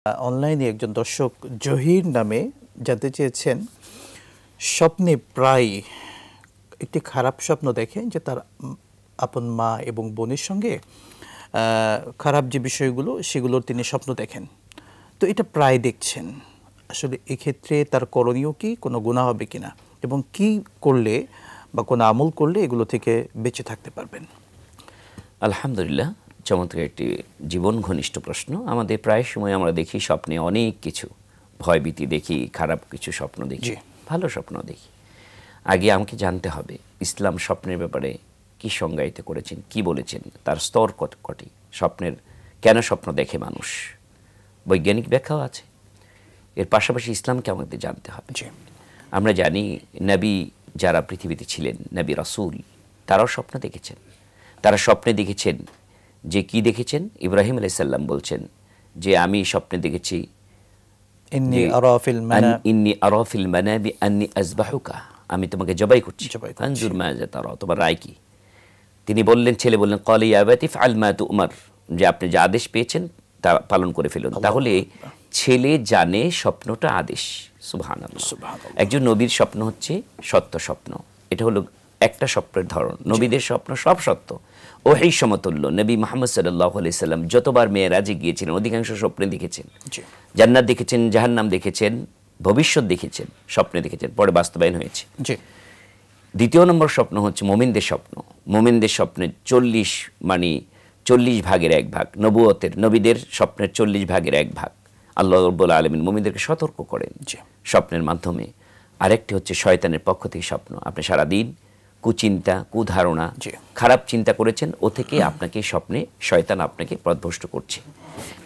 অনলাইনে একজন দর্শক জহির নামে জানতে চেয়েছেন, স্বপ্নে প্রায় একটি খারাপ স্বপ্ন দেখেন যে তার আপন মা এবং বোনের সঙ্গে খারাপ যে বিষয়গুলো সেগুলোর তিনি স্বপ্ন দেখেন। তো এটা প্রায় দেখছেন, আসলে এক্ষেত্রে তার করণীয় কি, কোনো গুনাহ হবে কিনা, এবং কি করলে বা কোনো আমল করলে এগুলো থেকে বেঁচে থাকতে পারবেন? আলহামদুলিল্লাহ, চমৎকার একটি জীবন ঘনিষ্ঠ প্রশ্ন। আমাদের প্রায় সময় আমরা দেখি স্বপ্নে অনেক কিছু, ভয়ভীতি দেখি, খারাপ কিছু স্বপ্ন দেখি, ভালো স্বপ্ন দেখি। আগে আমাকে জানতে হবে ইসলাম স্বপ্নের ব্যাপারে কি সংজ্ঞায়িত করেছেন, কি বলেছেন, তার স্তর কটি, স্বপ্নের কেন স্বপ্ন দেখে মানুষ, বৈজ্ঞানিক ব্যাখ্যাও আছে। এর পাশাপাশি ইসলামকে আমাদের জানতে হবে। আমরা জানি নবী যারা পৃথিবীতে ছিলেন, নবী রাসূল, তারাও স্বপ্ন দেখেছেন। তারা স্বপ্নে দেখেছেন যে কি দেখেছেন? ইব্রাহিম আলাইহিস সালাম বলছেন যে আমি স্বপ্নে দেখেছি ইন্নী আরা ফিল মানামি আন্নী আযবাহুকা, আমি তোমাকে জবাই করছি, আনজুর মাযা তারা, তোমার রায় কি? তিনি বললেন, ছেলে বললেন ক্বালা ইয়া আবাতি ফাআল মা তু'মার, যে আপনি যে আদেশ পেয়েছেন তা পালন করে ফেলুন। তাহলে ছেলে জানে স্বপ্নটা আদেশ। সুবহানাল্লাহ। একজন নবীর স্বপ্ন হচ্ছে সত্য স্বপ্ন। এটা হলো একটা স্বপ্নের ধরন। নবীদের স্বপ্ন সব সত্য, ওহী সমতুল্য। নবী মুহাম্মদ সাল্লাল্লাহু আলাইহি সাল্লাম যতবার মেরাজে গিয়েছিলেন অধিকাংশ স্বপ্নে দেখেছেন। জান্নাত দেখেছেন, জাহান্নাম দেখেছেন, ভবিষ্যৎ দেখেছেন, স্বপ্নে দেখেছেন, পরে বাস্তবায়ন হয়েছে। দ্বিতীয় নম্বর স্বপ্ন হচ্ছে মুমিনদের স্বপ্ন। মুমিনদের স্বপ্নে 40 ভাগের 1 ভাগ নবুয়তের, নবীদের স্বপ্নের 40 ভাগের 1 ভাগ আল্লাহ রাব্বুল আলামিন মুমিনদেরকে সতর্ক করেন স্বপ্নের মাধ্যমে। আরেকটি হচ্ছে শয়তানের পক্ষ থেকে স্বপ্ন। আপনি সারাদিন কুচিন্তা, কুধারণা, খারাপ চিন্তা করেছেন, ও থেকে আপনাকে স্বপ্নে শয়তান আপনাকে পথভ্রষ্ট করছে।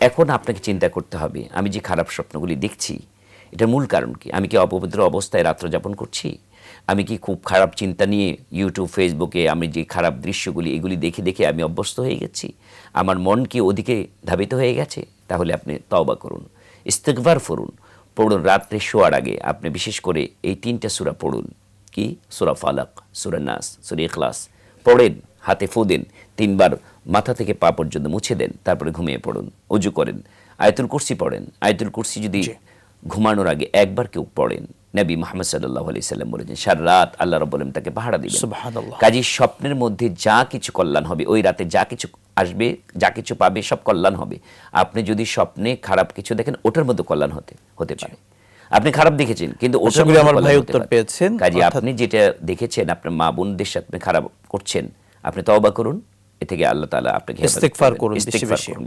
এখন আপনাকে চিন্তা করতে হবে, আমি যে খারাপ স্বপ্নগুলি দেখছি এটার মূল কারণ কি? আমি কি অপবিত্র অবস্থায় রাত্র যাপন করছি? আমি কি খুব খারাপ চিন্তা নিয়ে ইউটিউব, ফেসবুকে আমি যে খারাপ দৃশ্যগুলি এগুলি দেখে দেখে আমি অভ্যস্ত হয়ে গেছি? আমার মন কি ওদিকে ধাবিত হয়ে গেছে? তাহলে আপনি তওবা করুন, ইস্তিগফার পড়ুন। রাত্রে শোয়ার আগে আপনি বিশেষ করে এই 3টা সূরা পড়ুন। কি? সূরা ফালাক, সূরা নাস, সূরা ইখলাস পড়েন, হাতে ফু দেন, 3 বার মাথা থেকে পা পর্যন্ত মুছে দেন, তারপরে ঘুমিয়ে পড়ুন। ওযু করেন, আয়াতুল কুরসি পড়েন। আয়াতুল কুরসি যদি ঘুমানোর আগে একবার কেউ পড়েন, নবী মুহাম্মদ সাল্লাল্লাহু আলাইহি সাল্লাম বলেছেন সারা রাত আল্লাহ রাব্বুল আলামিন তাকে পাহারা দিবেন। সুবহানাল্লাহ। কাজেই স্বপ্নের মধ্যে যা কিছু কল্যাণ হবে, ওই রাতে যা কিছু আসবে, যা কিছু পাবে, সব কল্যাণ হবে। আপনি যদি স্বপ্নে খারাপ কিছু দেখেন, ওটার মধ্যে কল্যাণ হতে পারে। আপনি খারাপ দেখেছেন কিন্তু ওটার মধ্যে আমার ভাই উত্তর পেয়েছেন। কাজেই আপনি যেটা দেখেছেন আপনার মা বোনদের সাথে খারাপ করছেন, আপনি তওবা করুন, এ থেকে আল্লাহ তাআলা আপনাকে ইস্তিগফার করুন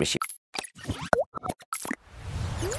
বেশি।